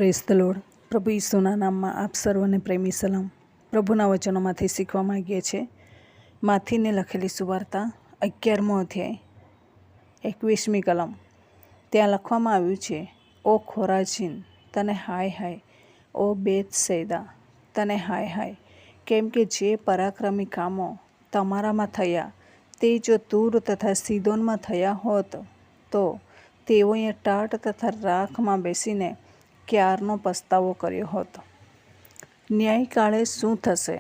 Praise the lord. પ્રભુ ઈસુના નામમાં આપ સર્વને પ્રેમી સલામ. પ્રભુના વચનોમાંથી શીખવા માંગીએ છીએ. માથીને લખેલી સુવાર્તા 11મો અધ્યાય 21મી કલમ. ત્યાં લખવામાં આવ્યું છે, ઓ ખોરાજીન, તને હાય હાય, ઓ બેથસૈદા, તને હાય હાય, કેમ કે જે પરાક્રમી કામો તમારામાં થયા તે જો તૂર તથા સીદોનમાં થયા હોત તો તેઓએ ટાટ તથા રાખમાં બેસીને ક્યારનો પસ્તાવો કર્યો હોત. ન્યાયકાળે શું થશે?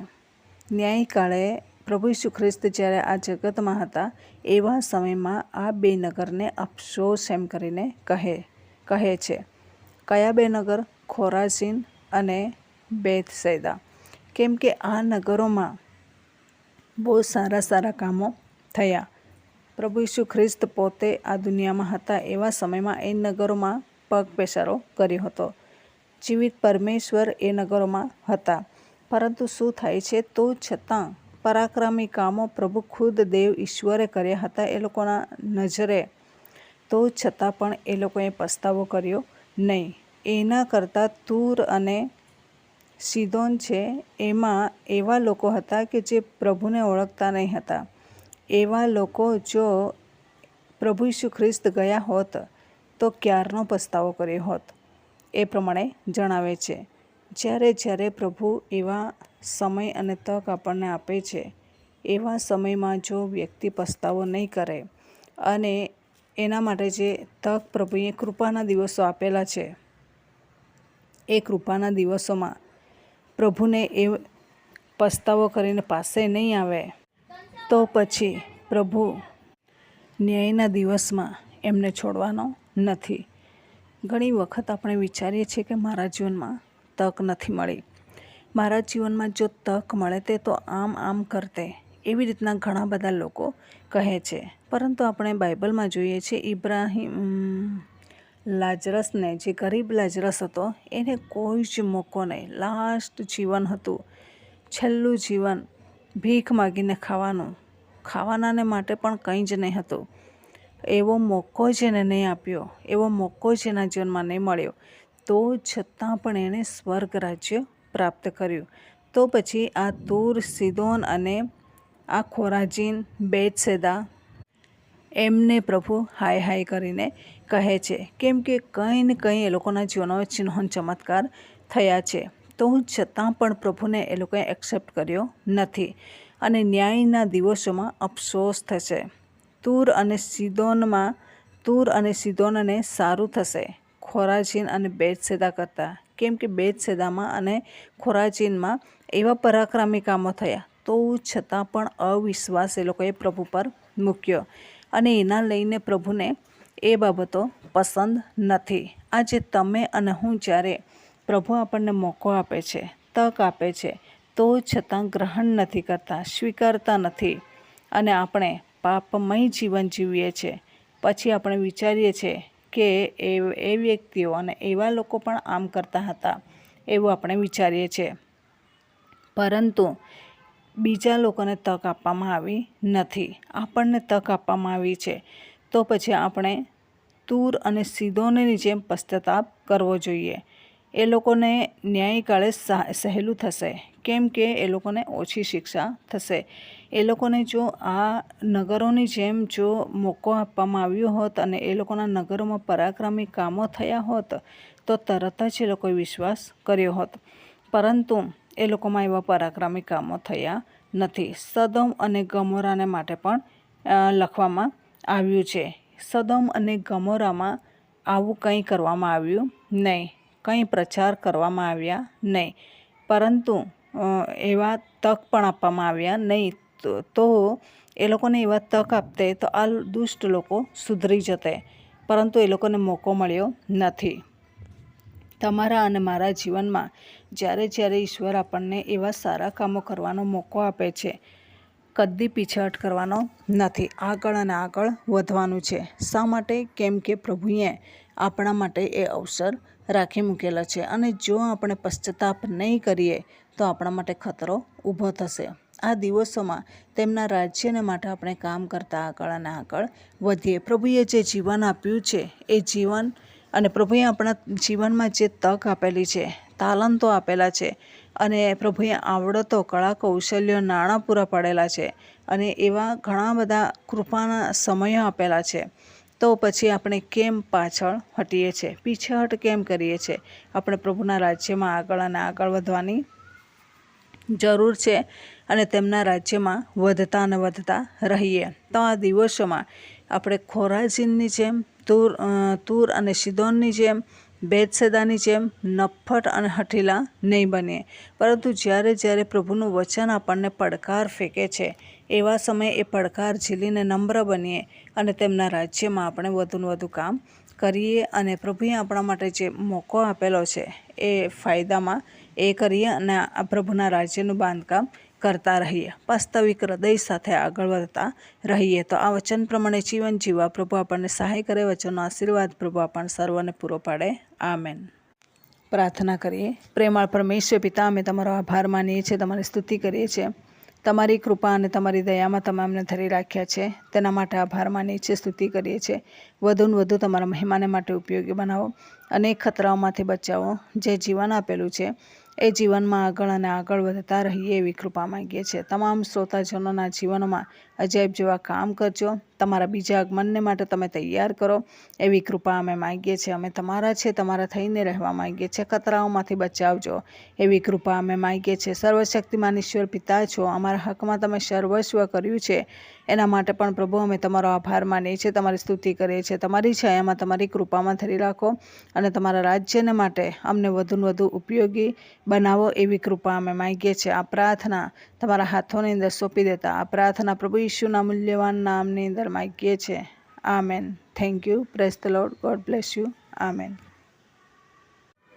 ન્યાયકાળે પ્રભુ ઈસુ ખ્રિસ્ત જ્યારે આ જગતમાં હતા એવા સમયમાં આ બે નગરને અફસોસ એમ કરીને કહે છે. કયા બે નગર? ખોરાઝીન અને બેથસૈદા. કેમ કે આ નગરોમાં બહુ સારા કામો થયા. પ્રભુ ઈસુ ખ્રિસ્ત પોતે આ દુનિયામાં હતા એવા સમયમાં એ નગરોમાં પગ પેસારો કર્યો હતો. જીવિત પરમેશ્વર એ નગરોમાં હતા. પરંતુ શું થાય છે? તો છતાં પરાક્રમી કામો પ્રભુ ખુદ દેવ ઈશ્વરે કર્યા હતા એ લોકોના નજરે, તો છતાં પણ એ લોકોએ પસ્તાવો કર્યો નહીં. એના કરતાં તૂર અને સીદોન છે એમાં એવા લોકો હતા કે જે પ્રભુને ઓળખતા નહીં હતા. એવા લોકો જો પ્રભુ ઈસુ ખ્રિસ્ત ગયા હોત તો ક્યારનો પસ્તાવો કર્યો હોત. એ પ્રમાણે જણાવે છે. જ્યારે પ્રભુ એવા સમય અને તક આપણને આપે છે, એવા સમયમાં જો વ્યક્તિ પસ્તાવો નહીં કરે અને એના માટે જે તક પ્રભુએ કૃપાના દિવસો આપેલા છે, એ કૃપાના દિવસોમાં પ્રભુને એ પસ્તાવો કરીને પાસે નહીં આવે તો પછી પ્રભુ ન્યાયના દિવસમાં એમને છોડવાનો નથી. ઘણી વખત આપણે વિચારીએ છીએ કે મારા જીવનમાં તક નથી મળી, મારા જીવનમાં જો તક મળે તે તો આમ કરતે, એવી રીતના ઘણા બધા લોકો કહે છે. પરંતુ આપણે બાઇબલમાં જોઈએ છીએ લાજરસને, જે ગરીબ લાજરસ હતો, એને કોઈ જ મોકો નહીં. લાસ્ટ જીવન હતું, છેલ્લું જીવન, ભીખ માગીને ખાવાનાને માટે પણ કંઈ જ નહીં હતું. એવો મોકો જ એને નહીં આપ્યો, એવો મોકો જ એના જીવનમાં નહીં મળ્યો, તો છતાં પણ એણે સ્વર્ગ રાજ્ય પ્રાપ્ત કર્યું. તો પછી આ તૂર, સીદોન અને આ ખોરાજીન, બેથસૈદા એમને પ્રભુ હાય હાય કરીને કહે છે. કેમ કે કંઈ ને કંઈ એ લોકોના જીવનમાં ચિહ્નો ચમત્કાર થયા છે, તો છતાં પણ પ્રભુને એ લોકોએ એક્સેપ્ટ કર્યો નથી. અને ન્યાયના દિવસોમાં અફસોસ થશે. તૂર અને સીદોનને સારું થશે ખોરાજીન અને બેથસૈદા કરતાં. કેમ કે બેથસૈદામાં અને ખોરાજીનમાં એવા પરાક્રમી કામો થયા, તો છતાં પણ અવિશ્વાસ એ લોકોએ પ્રભુ પર મૂક્યો અને એના લઈને પ્રભુને એ બાબતો પસંદ નથી. આજે તમે અને હું જ્યારે પ્રભુ આપણને મોકો આપે છે, તક આપે છે, તો છતાં ગ્રહણ નથી કરતા, સ્વીકારતા નથી અને આપણે પાપમય જીવન જીવીએ છીએ. પછી આપણે વિચારીએ છીએ કે એ વ્યક્તિઓ અને એવા લોકો પણ આમ કરતા હતા, એવું આપણે વિચારીએ છીએ. પરંતુ બીજા લોકોને તક આપવામાં આવી નથી, આપણને તક આપવામાં આવી છે. તો પછી આપણે તૂર અને સીદોનની જેમ પશ્ચાતાપ કરવો જોઈએ. એ લોકોને ન્યાયકાળે સહેલું થશે, કેમ કે એ લોકોને ઓછી શિક્ષા થશે. એ લોકોને જો આ નગરોની જેમ જો મોકો આપવામાં આવ્યો હોત અને એ લોકોના નગરોમાં પરાક્રમી કામો થયા હોત તો તરત જ એ લોકોએ વિશ્વાસ કર્યો હોત. પરંતુ એ લોકોમાં એવા પરાક્રમી કામો થયા નથી. સદોમ અને ગમોરાને માટે પણ લખવામાં આવ્યું છે. સદોમ અને ગમોરામાં આવું કંઈ કરવામાં આવ્યું નહીં, કંઈ પ્રચાર કરવામાં આવ્યા નહીં, પરંતુ એવા તક પણ આપવામાં આવ્યા નહીં. તો એ લોકોને એવા તક આપતે તો આ દુષ્ટ લોકો સુધરી જતે, પરંતુ એ લોકોને મોકો મળ્યો નથી. તમારા અને મારા જીવનમાં જ્યારે ઈશ્વર આપણને એવા સારા કામો કરવાનો મોકો આપે છે, કદી પીછાહટ કરવાનો નથી, આગળ અને આગળ વધવાનું છે. શા માટે? કેમ કે પ્રભુએ આપણા માટે એ અવસર રાખી મૂકેલા છે અને જો આપણે પશ્ચાતાપ નહીં કરીએ તો આપણા માટે ખતરો ઊભો થશે. આ દિવસોમાં તેમના રાજ્યને માટે આપણે કામ કરતા આગળ અને આગળ વધીએ. પ્રભુએ જે જીવન આપ્યું છે એ જીવન અને પ્રભુએ આપણા જીવનમાં જે તક આપેલી છે, તાલંતો આપેલા છે, અને પ્રભુએ આવડતો, કળા, કૌશલ્યો, નાણાં પૂરા પાડેલા છે, અને એવા ઘણા બધા કૃપાના સમયો આપેલા છે, તો પછી આપણે કેમ પાછળ હટીએ છીએ, પીછેહટ કેમ કરીએ છીએ? આપણે પ્રભુના રાજ્યમાં આગળ અને આગળ વધવાની જરૂર છે, અને તેમના રાજ્યમાં વધતા અને વધતા રહીએ. તો આ દિવસોમાં આપણે ખોરાજીનની જેમ, તૂર અને સિદોનની જેમ, બેતસેદાની જેમ નફ્ફટ અને હઠીલા નહીં બનીએ, પરંતુ જ્યારે પ્રભુનું વચન આપણને પડકાર ફેંકે છે, એવા સમયે એ પડકાર ઝીલીને નમ્ર બનીએ અને તેમના રાજ્યમાં આપણે વધુને વધુ કામ કરીએ, અને પ્રભુએ આપણા માટે જે મોકો આપેલો છે એ ફાયદામાં એ કરીએ અને આ પ્રભુના રાજ્યનું બાંધકામ કરતા રહીએ, વાસ્તવિક હૃદય સાથે આગળ વધતા રહીએ. તો આ વચન પ્રમાણે જીવન જીવવા પ્રભુ આપણને સહાય કરે. વચનનો આશીર્વાદ પ્રભુ આપણને સર્વને પૂરો પાડે. આમેન. પ્રાર્થના કરીએ. પ્રેમાળ પરમેશ્વર પિતા, અમે તમારો આભાર માનીએ છીએ, તમારી સ્તુતિ કરીએ છીએ. તમારી કૃપા અને તમારી દયામાં તમે અમને ધરી રાખ્યા છે, તેના માટે આભાર માનીએ છીએ, સ્તુતિ કરીએ છીએ. વધુને વધુ તમારા મહેમાને માટે ઉપયોગી બનાવો, અનેક ખતરાઓમાંથી બચાવો. જે જીવન આપેલું છે એ જીવનમાં આગળ અને આગળ વધતા રહીએ એવી કૃપા માંગીએ છીએ. તમામ શ્રોતાજનોના જીવનમાં અજાયબ જેવા કામ કરજો. તમારા બીજા આગમનને માટે તમે તૈયાર કરો એવી કૃપા અમે માંગીએ છીએ. અમે તમારા છે, તમારા થઈને રહેવા માંગીએ છીએ. ખતરાઓમાંથી બચાવજો એવી કૃપા અમે માંગીએ છીએ. સર્વશક્તિમાન ઈશ્વર પિતા છો, અમારા હકમાં તમે સર્વસ્વ કર્યું છે, એના માટે પણ પ્રભુ અમે તમારો આભાર માનીએ છીએ, તમારી સ્તુતિ કરીએ છીએ. તમારી છાયામાં, તમારી કૃપામાં ધરી રાખો, અને તમારા રાજ્યને માટે અમને વધુને વધુ ઉપયોગી બનાવો એવી કૃપા અમે માંગીએ છીએ. આ પ્રાર્થના તમારા હાથોની અંદર સોંપી દેતા આ પ્રાર્થના પ્રભુ ઈશુના મૂલ્યવાન નામની અંદર માંગીએ છીએ. Amen. Thank you. Praise the lord. God bless you. Amen.